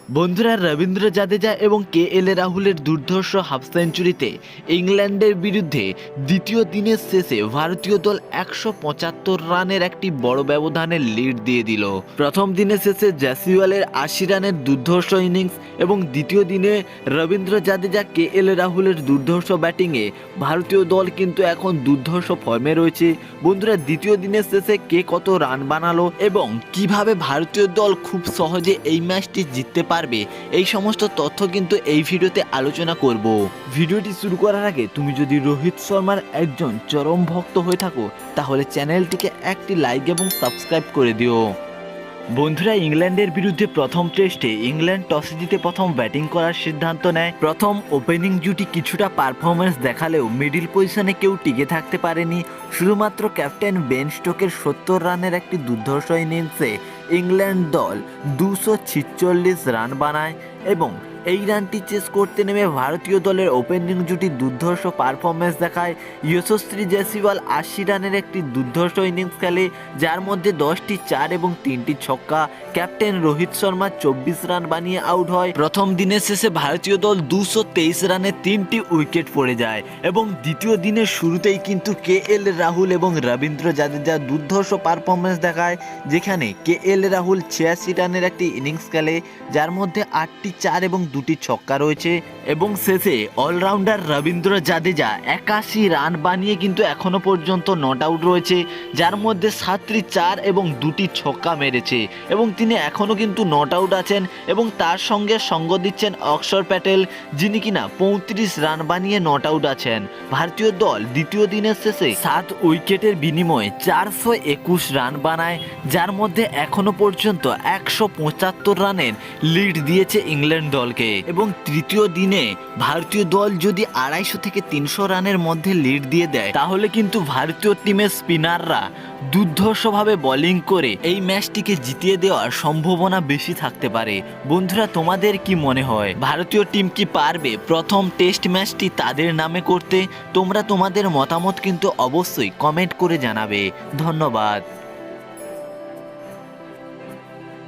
বন্ধুরা, রবীন্দ্র জাদেজা এবং KL রাহুলের দুর্ধর্ষ হাফ সেঞ্চুরিতে ইংল্যান্ডের বিরুদ্ধে দ্বিতীয় দিনের শেষে ভারতীয় দল 175 রানের একটি বড় ব্যবধানের লিড দিয়ে দিল। প্রথম দিনের শেষে জয়সওয়ালের 80 রানের দুর্ধর্ষ ইনিংস এবং দ্বিতীয় দিনে রবীন্দ্র জাদেজা KL রাহুলের দুর্ধর্ষ ব্যাটিংয়ে ভারতীয় দল কিন্তু এখন দুর্ধর্ষ ফর্মে রয়েছে। বন্ধুরা, দ্বিতীয় দিনের শেষে কে কত রান বানালো এবং কিভাবে ভারতীয় দল খুব সহজে এই ম্যাচটি জিততে পারবে, এই সমস্ত তথ্য কিন্তু এই ভিডিওতে আলোচনা করব। ভিডিওটি শুরু করার আগে তুমি যদি রোহিত শর্মার একজন চরম ভক্ত হয়ে থাকো তাহলে চ্যানেলটিকে একটি লাইক এবং সাবস্ক্রাইব করে দিও। বন্ধুরা, ইংল্যান্ডের বিরুদ্ধে প্রথম টেস্টে ইংল্যান্ড টসে জিতে প্রথম ব্যাটিং করার সিদ্ধান্ত নেয়। প্রথম ওপেনিং জুটি কিছুটা পারফরমেন্স দেখালেও মিডিল পজিশনে কেউ টিকে থাকতে পারেনি। শুধুমাত্র ক্যাপ্টেন বেন স্টোকের 70 রানের একটি দুর্ধর্ষ ইনিংসে ইংল্যান্ড দল 246 রান বানায় এবং এই রানটি চেস করতে নেমে ভারতীয় দলের ওপেনিং জুটি দুর্ধর্ষ পারফরমেন্স দেখায়। যশস্বী জয়সওয়াল 80 রানের একটি দুর্ধর্ষ ইনিংস খেলে, যার মধ্যে 10টি 4 এবং 3টি ছক্কা। ক্যাপ্টেন রোহিত শর্মা 24 রান বানিয়ে আউট হয়। প্রথম দিনের শেষে ভারতীয় দল 223 রানে 3টি উইকেট পড়ে যায় এবং দ্বিতীয় দিনের শুরুতেই কিন্তু KL রাহুল এবং রবীন্দ্র জাদেজা দুর্ধর্ষ পারফরমেন্স দেখায়, যেখানে KL রাহুল 86 রানের একটি ইনিংস খেলে, যার মধ্যে 8টি 4 এবং 2টি ছক্কা রয়েছে এবং শেষে অলরাউন্ডার রবীন্দ্র জাদেজা 81 রান বানিয়ে কিন্তু এখনো পর্যন্ত নট আউট রয়েছে, যার মধ্যে 7টি 4 এবং 2টি ছক্কা মেরেছে এবং তিনি এখনো কিন্তু নট আউট আছেন এবং তার সঙ্গে সঙ্গ দিচ্ছেন অক্ষর প্যাটেল, যিনি কিনা 35 রান বানিয়ে নট আউট আছেন। ভারতীয় দল দ্বিতীয় দিনের শেষে 7 উইকেটের বিনিময়ে 421 রান বানায়, যার মধ্যে এখনো পর্যন্ত 175 রানের লিড দিয়েছে ইংল্যান্ড দলকে এবং তৃতীয় দিনে ভারতীয় দল যদি 250 থেকে 300 রানের মধ্যে লিড দিয়ে দেয় তাহলে কিন্তু ভারতীয় টিমের স্পিনাররা দুর্ধর্ষভাবে বোলিং করে এই ম্যাচটিকে জিতিয়ে দেওয়ার সম্ভাবনা বেশি থাকতে পারে। বন্ধুরা, তোমাদের কি মনে হয় ভারতীয় টিম কি পারবে প্রথম টেস্ট ম্যাচটি তাদের নামে করতে? তোমরা তোমাদের মতামত কিন্তু অবশ্যই কমেন্ট করে জানাবে। ধন্যবাদ।